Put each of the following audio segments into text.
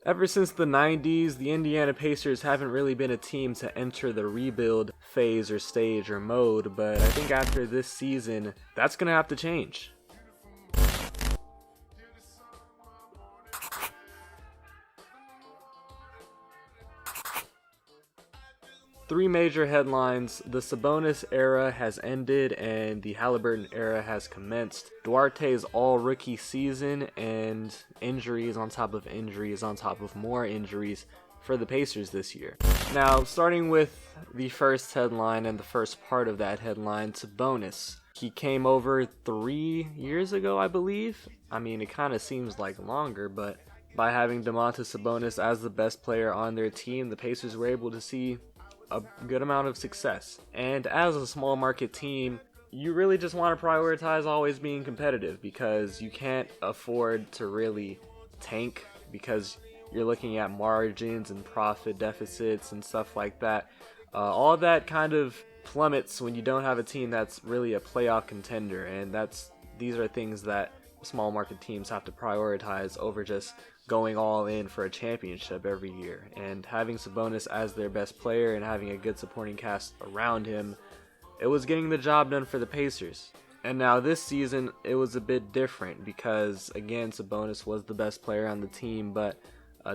Ever since the 90s, the Indiana Pacers haven't really been a team to enter the rebuild phase or stage or mode, but I think after this season, that's going to have to change. Three major headlines: the Sabonis era has ended and the Haliburton era has commenced. Duarte's all-rookie season and injuries on top of injuries on top of more injuries for the Pacers this year. Now, starting with the first headline and the first part of that headline, Sabonis. He came over 3 years ago, I believe. I mean, it kind of seems like longer, but by having Domantas Sabonis as the best player on their team, the Pacers were able to see a good amount of success. And as a small market team, you really just want to prioritize always being competitive, because you can't afford to really tank, because you're looking at margins and profit deficits and stuff like that. All that kind of plummets when you don't have a team that's really a playoff contender, and these are things that small market teams have to prioritize over just going all in for a championship every year. And having Sabonis as their best player and having a good supporting cast around him, it was getting the job done for the Pacers. And now this season, it was a bit different because, again, Sabonis was the best player on the team, but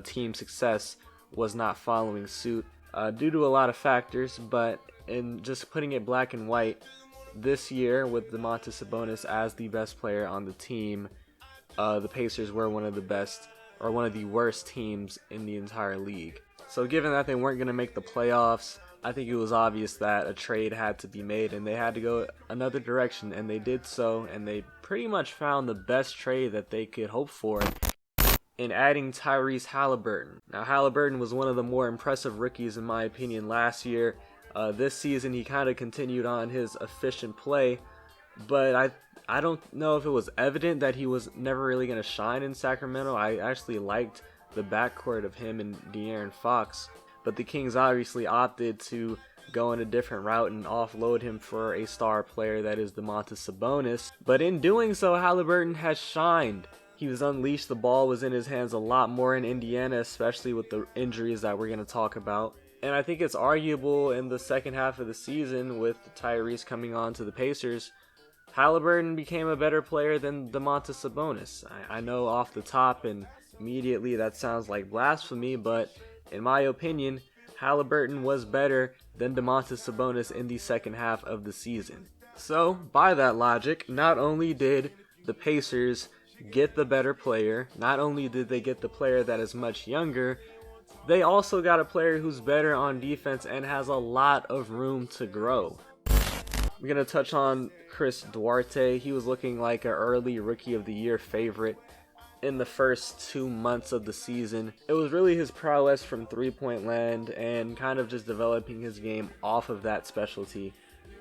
team success was not following suit due to a lot of factors. But in just putting it black and white, this year with Domantas Sabonis as the best player on the team, the Pacers were one of the worst teams in the entire league. So given that they weren't going to make the playoffs, I think it was obvious that a trade had to be made and they had to go another direction, and they did so, and they pretty much found the best trade that they could hope for in adding Tyrese Haliburton. Now, Haliburton was one of the more impressive rookies in my opinion last year. This season he kind of continued on his efficient play, but I don't know if it was evident that he was never really going to shine in Sacramento. I actually liked the backcourt of him and De'Aaron Fox, but the Kings obviously opted to go in a different route and offload him for a star player that is Domantas Sabonis. But in doing so, Haliburton has shined. He was unleashed. The ball was in his hands a lot more in Indiana, especially with the injuries that we're going to talk about. And I think it's arguable in the second half of the season, with Tyrese coming on to the Pacers, Haliburton became a better player than Domantas Sabonis. I know off the top and immediately that sounds like blasphemy, but in my opinion, Haliburton was better than Domantas Sabonis in the second half of the season. So, by that logic, not only did the Pacers get the better player, not only did they get the player that is much younger, they also got a player who's better on defense and has a lot of room to grow. We're going to touch on Chris Duarte. He was looking like an early Rookie of the Year favorite in the first 2 months of the season. It was really his prowess from three-point land and kind of just developing his game off of that specialty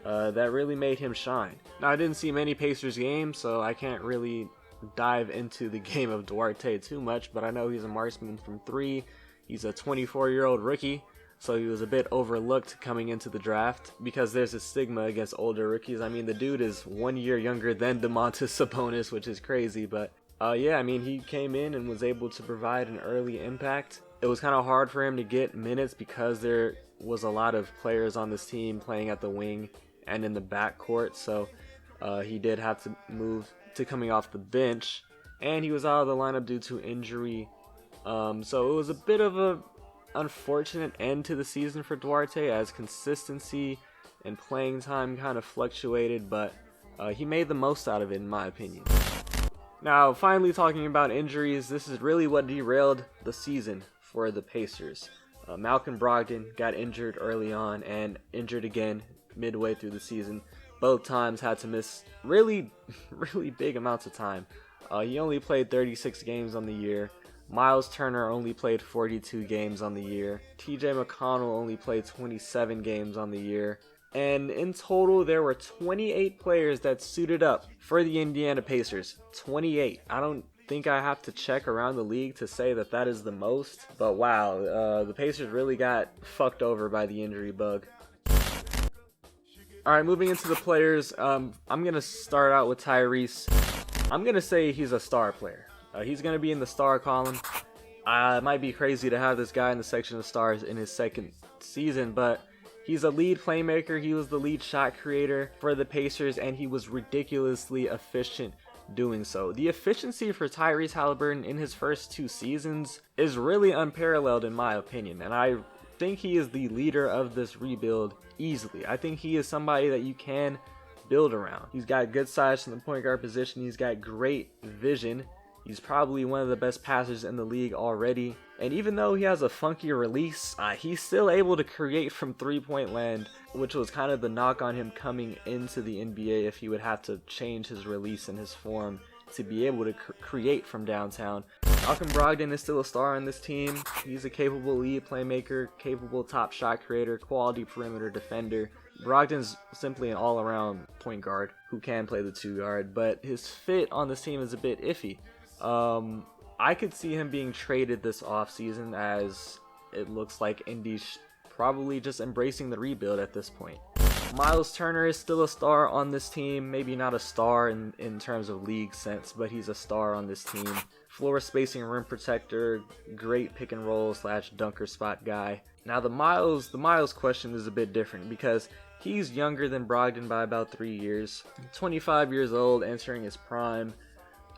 that really made him shine. Now, I didn't see many Pacers games, so I can't really dive into the game of Duarte too much, but I know he's a marksman from three. He's a 24-year-old rookie, so he was a bit overlooked coming into the draft because there's a stigma against older rookies. I mean, the dude is 1 year younger than Domantas Sabonis, which is crazy, but yeah, I mean, he came in and was able to provide an early impact. It was kind of hard for him to get minutes because there was a lot of players on this team playing at the wing and in the backcourt, so he did have to move to coming off the bench, and he was out of the lineup due to injury. So it was a bit of a unfortunate end to the season for Duarte, as consistency and playing time kind of fluctuated, but he made the most out of it in my opinion. Now, finally talking about injuries, this is really what derailed the season for the Pacers. Malcolm Brogdon got injured early on and injured again midway through the season. Both times had to miss really big amounts of time. He only played 36 games on the year. Miles Turner only played 42 games on the year. TJ McConnell only played 27 games on the year. And in total, there were 28 players that suited up for the Indiana Pacers. 28. I don't think I have to check around the league to say that that is the most. But wow, the Pacers really got fucked over by the injury bug. Alright, moving into the players, I'm going to start out with Tyrese. I'm going to say he's a star player. He's going to be in the star column. It might be crazy to have this guy in the section of stars in his second season, but he's a lead playmaker. He was the lead shot creator for the Pacers, and he was ridiculously efficient doing so. The efficiency for Tyrese Haliburton in his first 2 seasons is really unparalleled in my opinion, and I think he is the leader of this rebuild easily. I think he is somebody that you can build around. He's got good size in the point guard position. He's got great vision. He's probably one of the best passers in the league already. And even though he has a funky release, he's still able to create from three-point land, which was kind of the knock on him coming into the NBA, if he would have to change his release and his form to be able to create from downtown. Malcolm Brogdon is still a star on this team. He's a capable lead playmaker, capable top shot creator, quality perimeter defender. Brogdon's simply an all-around point guard who can play the 2 guard, but his fit on this team is a bit iffy. I could see him being traded this offseason, as it looks like Indy's probably just embracing the rebuild at this point. Miles Turner is still a star on this team. Maybe not a star in terms of league sense, but he's a star on this team. Floor spacing rim protector, great pick and roll / dunker spot guy. Now the Miles question is a bit different because he's younger than Brogdon by about 3 years. 25 years old, entering his prime.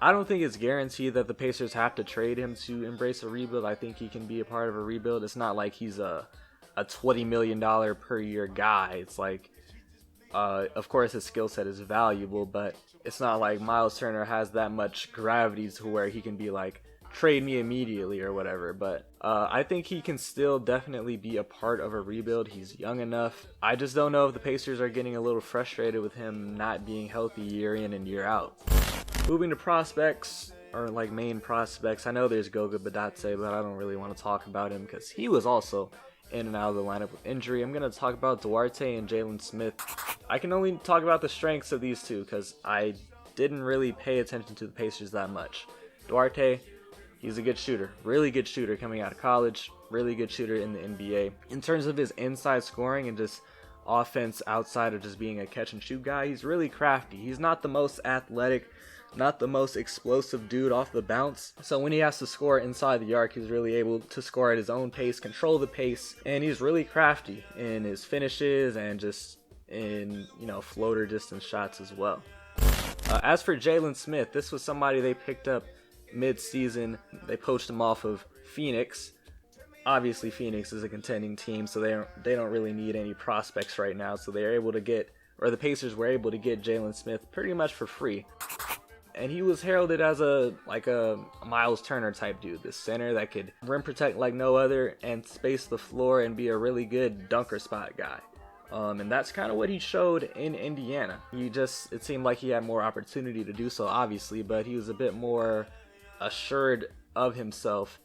I don't think it's guaranteed that the Pacers have to trade him to embrace a rebuild. I think he can be a part of a rebuild. It's not like he's a $20 million per year guy. It's like, of course his skill set is valuable, but it's not like Miles Turner has that much gravity to where he can be like, trade me immediately or whatever. But I think he can still definitely be a part of a rebuild. He's young enough. I just don't know if the Pacers are getting a little frustrated with him not being healthy year in and year out. Moving to prospects, or like main prospects, I know there's Goga Badatse, but I don't really want to talk about him because he was also in and out of the lineup with injury. I'm going to talk about Duarte and Jalen Smith. I can only talk about the strengths of these two because I didn't really pay attention to the Pacers that much. Duarte, he's a good shooter, really good shooter coming out of college, really good shooter in the NBA. In terms of his inside scoring and just offense outside of just being a catch and shoot guy, he's really crafty. He's not the most athletic, not the most explosive dude off the bounce. So when he has to score inside the arc, he's really able to score at his own pace, control the pace, and he's really crafty in his finishes and just in, floater distance shots as well. As for Jalen Smith, this was somebody they picked up mid-season. They poached him off of Phoenix. Obviously, Phoenix is a contending team, so they don't really need any prospects right now. So they're able to get, or the Pacers were able to get Jalen Smith pretty much for free. And he was heralded as a Miles Turner type dude, this center that could rim protect like no other and space the floor and be a really good dunker spot guy. And that's kind of what he showed in Indiana. It seemed like he had more opportunity to do so, obviously, but he was a bit more assured of himself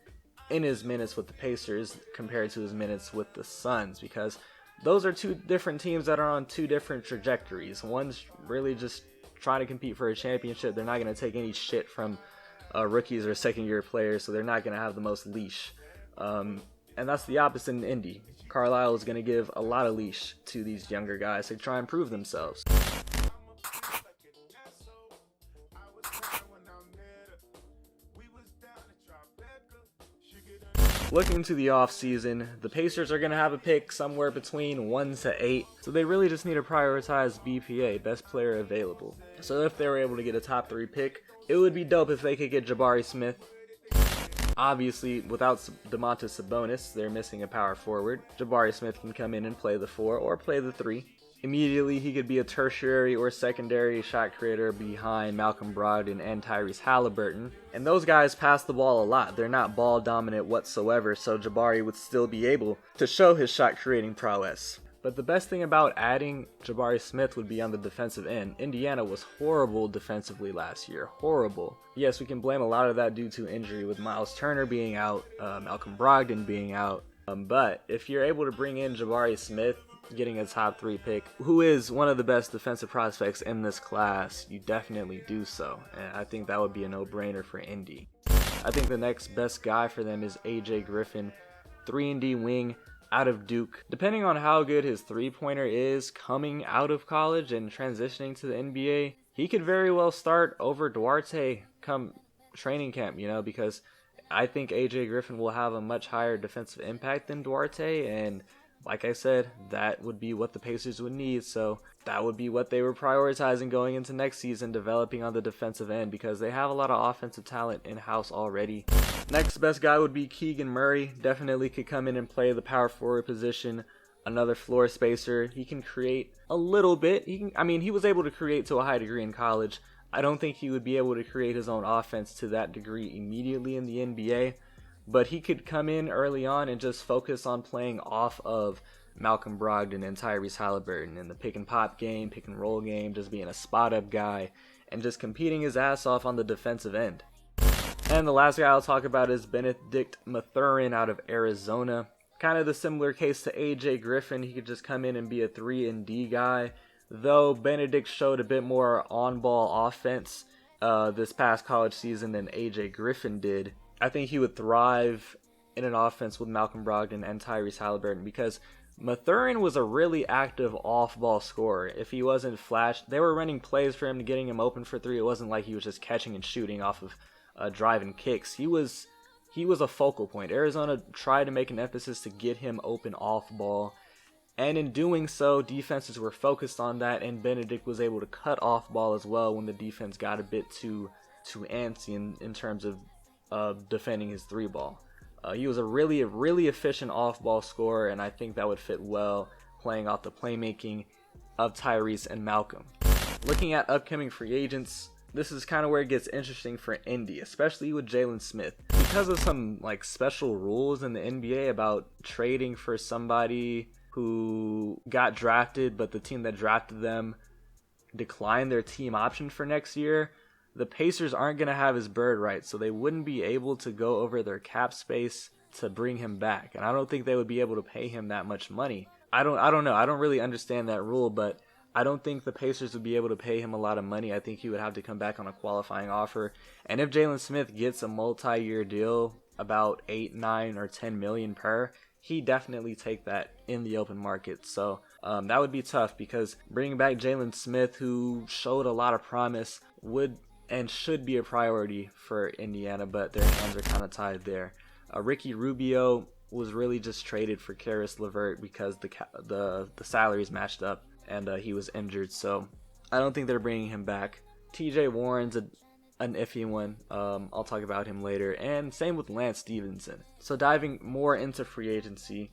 in his minutes with the Pacers compared to his minutes with the Suns, because those are two different teams that are on two different trajectories. One's really just trying to compete for a championship. They're not going to take any shit from rookies or second-year players, so they're not going to have the most leash. And that's the opposite in Indy. Carlisle is going to give a lot of leash to these younger guys to try and prove themselves. Looking to the offseason, the Pacers are going to have a pick somewhere between 1 to 8, so they really just need to prioritize BPA, best player available. So if they were able to get a top 3 pick, it would be dope if they could get Jabari Smith. Obviously, without Domantas Sabonis, they're missing a power forward. Jabari Smith can come in and play the 4 or play the 3. Immediately, he could be a tertiary or secondary shot creator behind Malcolm Brogdon and Tyrese Haliburton. And those guys pass the ball a lot. They're not ball dominant whatsoever, so Jabari would still be able to show his shot creating prowess. But the best thing about adding Jabari Smith would be on the defensive end. Indiana was horrible defensively last year. Horrible. Yes, we can blame a lot of that due to injury with Miles Turner being out, Malcolm Brogdon being out. But if you're able to bring in Jabari Smith, getting a top 3 pick, who is one of the best defensive prospects in this class, you definitely do so. And I think that would be a no-brainer for Indy. I think the next best guy for them is AJ Griffin, 3-and-D wing out of Duke. Depending on how good his three-pointer is coming out of college and transitioning to the NBA, he could very well start over Duarte come training camp, because I think AJ Griffin will have a much higher defensive impact than Duarte, and like I said, that would be what the Pacers would need, so that would be what they were prioritizing going into next season, developing on the defensive end, because they have a lot of offensive talent in-house already. Next best guy would be Keegan Murray. Definitely could come in and play the power forward position, another floor spacer. He can create a little bit. He was able to create to a high degree in college. I don't think he would be able to create his own offense to that degree immediately in the NBA, but he could come in early on and just focus on playing off of Malcolm Brogdon and Tyrese Halliburton in the pick and pop game, pick and roll game, just being a spot up guy and just competing his ass off on the defensive end. And the last guy I'll talk about is Benedict Mathurin out of Arizona. Kind of the similar case to AJ Griffin. He could just come in and be a 3-and-D guy, though Benedict showed a bit more on-ball offense this past college season than AJ Griffin did. I think he would thrive in an offense with Malcolm Brogdon and Tyrese Halliburton, because Mathurin was a really active off-ball scorer. If he wasn't flash, they were running plays for him, getting him open for three. It wasn't like he was just catching and shooting off of driving kicks. He was a focal point. Arizona tried to make an emphasis to get him open off-ball, and in doing so, defenses were focused on that, and Benedict was able to cut off-ball as well when the defense got a bit too antsy in terms of defending his three ball. He was a really efficient off-ball scorer, and I think that would fit well playing off the playmaking of Tyrese and Malcolm. Looking at upcoming free agents, this is kind of where it gets interesting for Indy, especially with Jalen Smith. Because of some special rules in the NBA about trading for somebody who got drafted, but the team that drafted them declined their team option for next year, the Pacers aren't going to have his bird right, so they wouldn't be able to go over their cap space to bring him back. And I don't think they would be able to pay him that much money. I don't know. I don't really understand that rule, but I don't think the Pacers would be able to pay him a lot of money. I think he would have to come back on a qualifying offer. And if Jalen Smith gets a multi-year deal, about 8, 9, or 10 million per, he definitely take that in the open market. So that would be tough, because bringing back Jalen Smith, who showed a lot of promise, would and should be a priority for Indiana, but their hands are kind of tied there. Ricky Rubio was really just traded for Karis LeVert because the salaries matched up, and he was injured, so I don't think they're bringing him back. TJ Warren's an iffy one. I'll talk about him later, and same with Lance Stevenson. So diving more into free agency,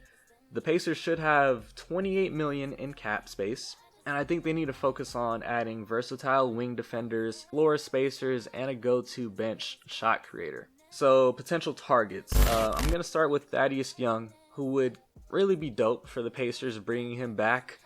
the Pacers should have $28 million in cap space, and I think they need to focus on adding versatile wing defenders, floor spacers, and a go-to bench shot creator. So potential targets. I'm going to start with Thaddeus Young, who would really be dope for the Pacers bringing him back.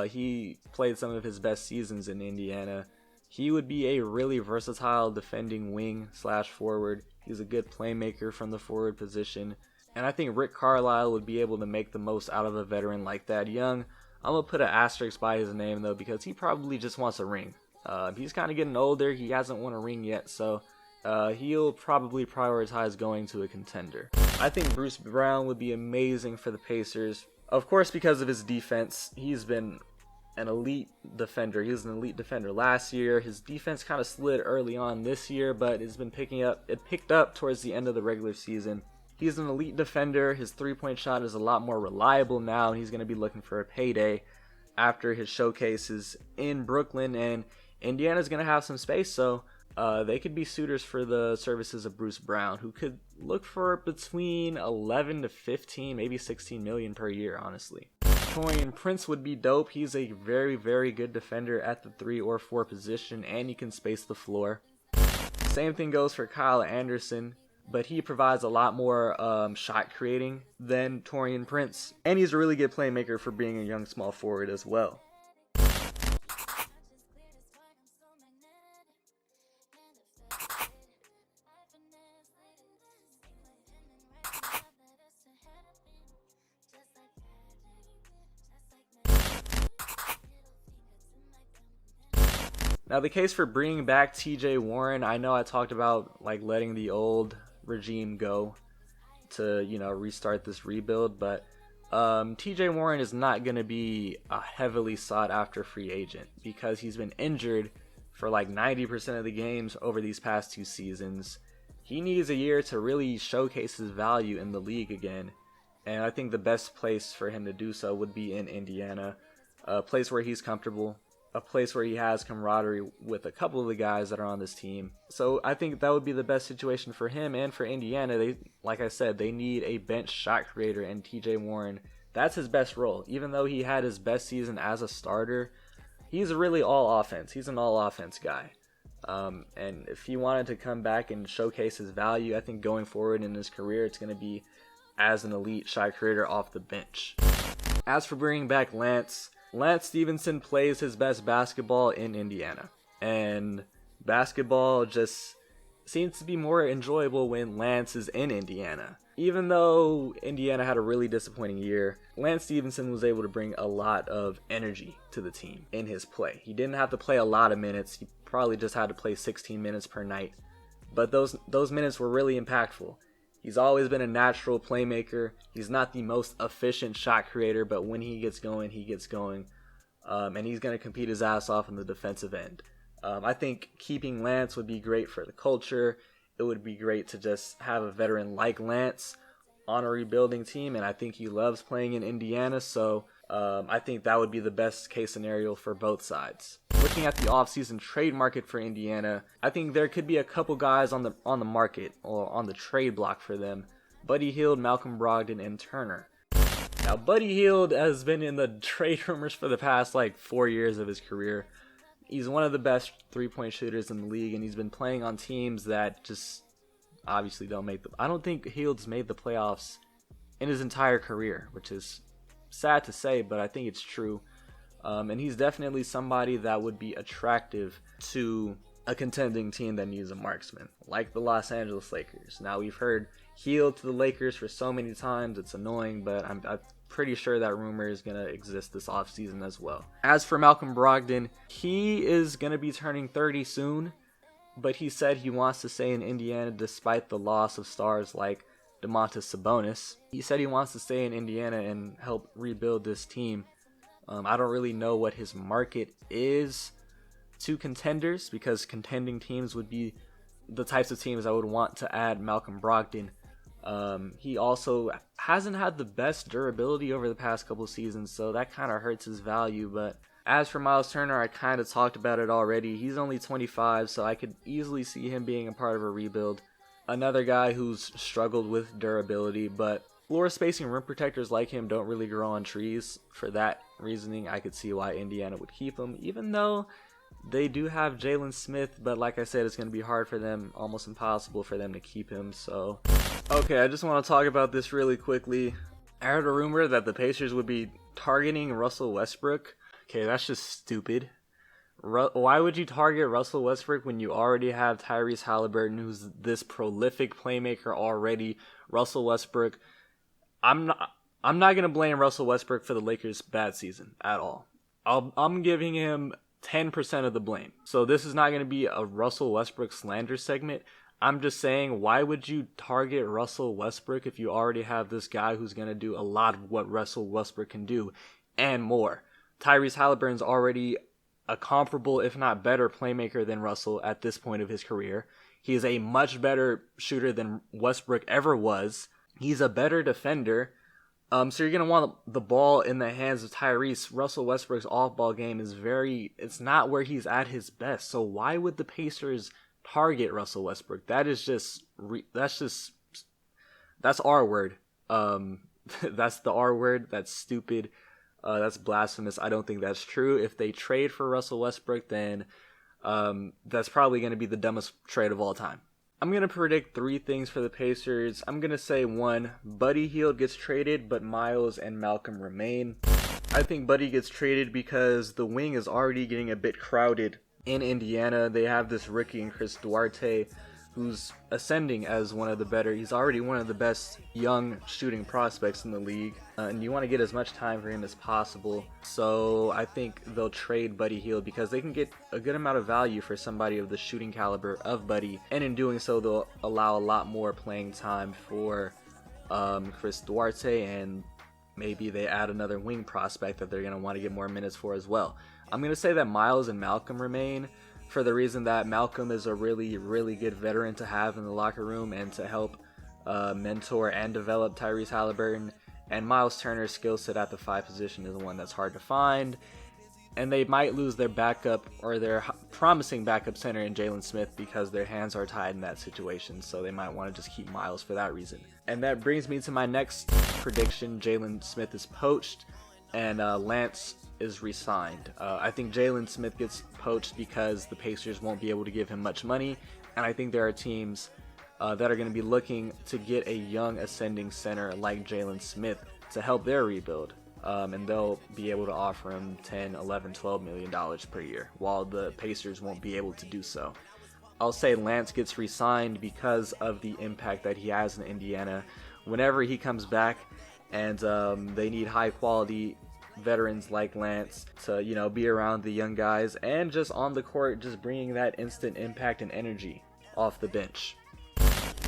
He played some of his best seasons in Indiana. He would be a really versatile defending wing / forward. He's a good playmaker from the forward position. And I think Rick Carlisle would be able to make the most out of a veteran like Thad Young. I'm going to put an asterisk by his name, though, because he probably just wants a ring. He's kind of getting older. He hasn't won a ring yet, so he'll probably prioritize going to a contender. I think Bruce Brown would be amazing for the Pacers. Of course, because of his defense. He's been an elite defender. He was an elite defender last year. His defense kind of slid early on this year, but it's been picking up. It picked up towards the end of the regular season. He's an elite defender. His three-point shot is a lot more reliable now, and he's going to be looking for a payday after his showcases in Brooklyn, and Indiana's going to have some space, so they could be suitors for the services of Bruce Brown, who could look for between 11 to 15, maybe 16 million per year, honestly. Taurean Prince would be dope. He's a very, very good defender at the 3 or 4 position, and he can space the floor. Same thing goes for Kyle Anderson, but he provides a lot more shot creating than Taurean Prince, and he's a really good playmaker for being a young small forward as well. Now, the case for bringing back TJ Warren, I know I talked about letting the old regime go to, restart this rebuild, but TJ Warren is not going to be a heavily sought after free agent because he's been injured for 90% of the games over these past 2 seasons. he needs a year to really showcase his value in the league again. And I think the best place for him to do so would be in Indiana, a place where he's comfortable, a place where he has camaraderie with a couple of the guys that are on this team. So I think that would be the best situation for him and for Indiana. They, like I said, they need a bench shot creator, and TJ Warren, that's his best role. Even though he had his best season as a starter, he's really all offense. He's an all offense guy. And if he wanted to come back and showcase his value, I think going forward in his career, it's going to be as an elite shot creator off the bench. As for bringing back Lance Stevenson plays his best basketball in Indiana. And basketball just seems to be more enjoyable when Lance is in Indiana. Even though Indiana had a really disappointing year, Lance Stevenson was able to bring a lot of energy to the team in his play. He didn't have to play a lot of minutes. He probably just had to play 16 minutes per night. But those minutes were really impactful. He's always been a natural playmaker. He's not the most efficient shot creator, but when he gets going, he gets going. And he's going to compete his ass off on the defensive end. I think keeping Lance would be great for the culture. It would be great to just have a veteran like Lance on a rebuilding team, and I think he loves playing in Indiana, so I think that would be the best case scenario for both sides. Looking at the offseason trade market for Indiana, I think there could be a couple guys on the market or on the trade block for them. Buddy Hield, Malcolm Brogdon, and Turner. Now, Buddy Hield has been in the trade rumors for the past 4 years of his career. He's one of the best three-point shooters in the league, and he's been playing on teams that just obviously don't make I don't think Hield's made the playoffs in his entire career, which is sad to say, but I think it's true. And he's definitely somebody that would be attractive to a contending team that needs a marksman, like the Los Angeles Lakers. Now, we've heard Hield to the Lakers for so many times, it's annoying, but I'm pretty sure that rumor is going to exist this offseason as well. As for Malcolm Brogdon, he is going to be turning 30 soon, but he said he wants to stay in Indiana despite the loss of stars like Domantas Sabonis. He said he wants to stay in Indiana and help rebuild this team. I don't really know what his market is to contenders, because contending teams would be the types of teams I would want to add Malcolm Brogdon. He also hasn't had the best durability over the past couple seasons, so that kind of hurts his value. But as for Miles Turner, I kind of talked about it already. He's only 25, so I could easily see him being a part of a rebuild. Another guy who's struggled with durability, but floor spacing rim protectors like him don't really grow on trees. For that reasoning, I could see why Indiana would keep him, even though they do have Jalen Smith, but like I said, it's going to be hard for them, almost impossible for them to keep him. So, okay, I just want to talk about this really quickly. I heard a rumor that the Pacers would be targeting Russell Westbrook. Okay, that's just stupid. Why would you target Russell Westbrook when you already have Tyrese Halliburton, who's this prolific playmaker already? Russell Westbrook, I'm not going to blame Russell Westbrook for the Lakers' bad season at all. I'm giving him 10% of the blame. So this is not going to be a Russell Westbrook slander segment. I'm just saying, why would you target Russell Westbrook if you already have this guy who's going to do a lot of what Russell Westbrook can do and more? Tyrese Halliburton's already a comparable, if not better, playmaker than Russell at this point of his career. He is a much better shooter than Westbrook ever was. He's a better defender. So you're going to want the ball in the hands of Tyrese. Russell Westbrook's off-ball game is it's not where he's at his best. So why would the Pacers target Russell Westbrook? That's our word. That's the R word. That's stupid. That's blasphemous. I don't think that's true. If they trade for Russell Westbrook, then that's probably going to be the dumbest trade of all time. I'm going to predict 3 things for the Pacers. I'm going to say 1, Buddy Hield gets traded, but Miles and Malcolm remain. I think Buddy gets traded because the wing is already getting a bit crowded in Indiana. They have this rookie in Chris Duarte, who's ascending as he's already one of the best young shooting prospects in the league, and you want to get as much time for him as possible. So I think they'll trade Buddy Hield because they can get a good amount of value for somebody of the shooting caliber of Buddy, and in doing so they'll allow a lot more playing time for Chris Duarte, and maybe they add another wing prospect that they're going to want to get more minutes for as well. I'm going to say that Miles and Malcolm remain. for the reason that Malcolm is a really, really good veteran to have in the locker room and to help mentor and develop Tyrese Halliburton. And Miles Turner's skill set at the 5 position is one that's hard to find. And they might lose their backup or their promising backup center in Jalen Smith because their hands are tied in that situation. So they might want to just keep Miles for that reason. And that brings me to my next prediction. Jalen Smith is poached and Lance is re-signed. I think Jalen Smith gets poached because the Pacers won't be able to give him much money. And I think there are teams that are going to be looking to get a young ascending center like Jalen Smith to help their rebuild. And they'll be able to offer him $10, $11, $12 million per year, while the Pacers won't be able to do so. I'll say Lance gets re-signed because of the impact that he has in Indiana. Whenever he comes back, and they need high-quality veterans like Lance to, be around the young guys, and just on the court, just bringing that instant impact and energy off the bench.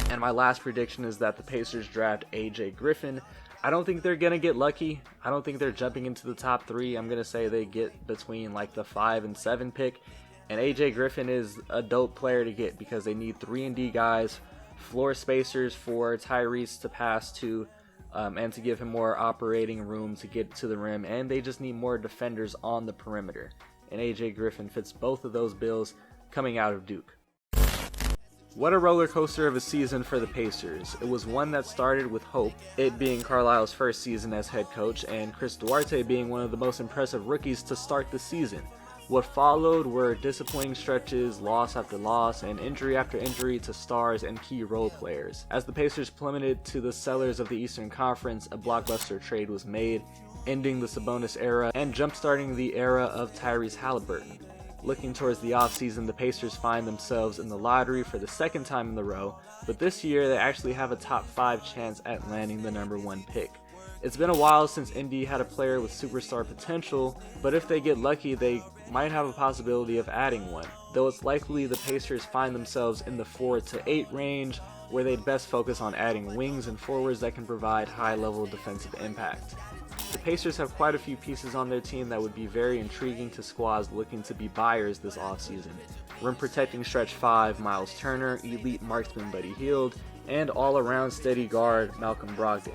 And my last prediction is that the Pacers draft AJ Griffin. I don't think they're going to get lucky. I don't think they're jumping into the top 3. I'm going to say they get between like the 5 and 7 pick. And AJ Griffin is a dope player to get because they need 3-and-D guys, floor spacers for Tyrese to pass to, and to give him more operating room to get to the rim. And they just need more defenders on the perimeter. And AJ Griffin fits both of those bills coming out of Duke. What a roller coaster of a season for the Pacers. It was one that started with hope, it being Carlisle's first season as head coach, and Chris Duarte being one of the most impressive rookies to start the season. What followed were disappointing stretches, loss after loss, and injury after injury to stars and key role players. As the Pacers plummeted to the cellars of the Eastern Conference, a blockbuster trade was made, ending the Sabonis era and jumpstarting the era of Tyrese Halliburton. Looking towards the offseason, the Pacers find themselves in the lottery for the second time in a row, but this year they actually have a top 5 chance at landing the number 1 pick. It's been a while since Indy had a player with superstar potential, but if they get lucky, they might have a possibility of adding one, though it's likely the Pacers find themselves in the 4 to 8 range, where they'd best focus on adding wings and forwards that can provide high-level defensive impact. The Pacers have quite a few pieces on their team that would be very intriguing to squads looking to be buyers this offseason. Rim protecting stretch 5, Miles Turner, elite marksman Buddy Hield, and all-around steady guard Malcolm Brogdon.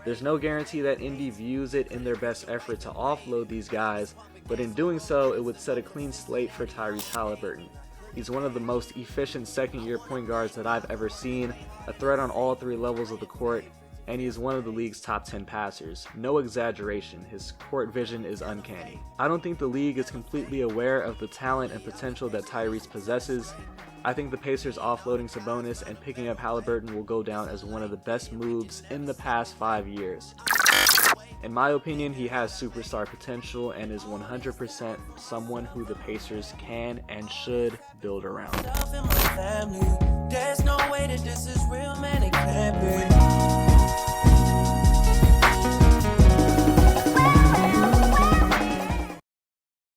There's no guarantee that Indy views it in their best effort to offload these guys, but in doing so, it would set a clean slate for Tyrese Halliburton. He's one of the most efficient second-year point guards that I've ever seen, a threat on all 3 levels of the court, and he is one of the league's top 10 passers. No exaggeration, his court vision is uncanny. I don't think the league is completely aware of the talent and potential that Tyrese possesses. I think the Pacers offloading Sabonis and picking up Halliburton will go down as one of the best moves in the past 5 years. In my opinion, he has superstar potential and is 100% someone who the Pacers can and should build around. There's no way that this is real, man, it can't be.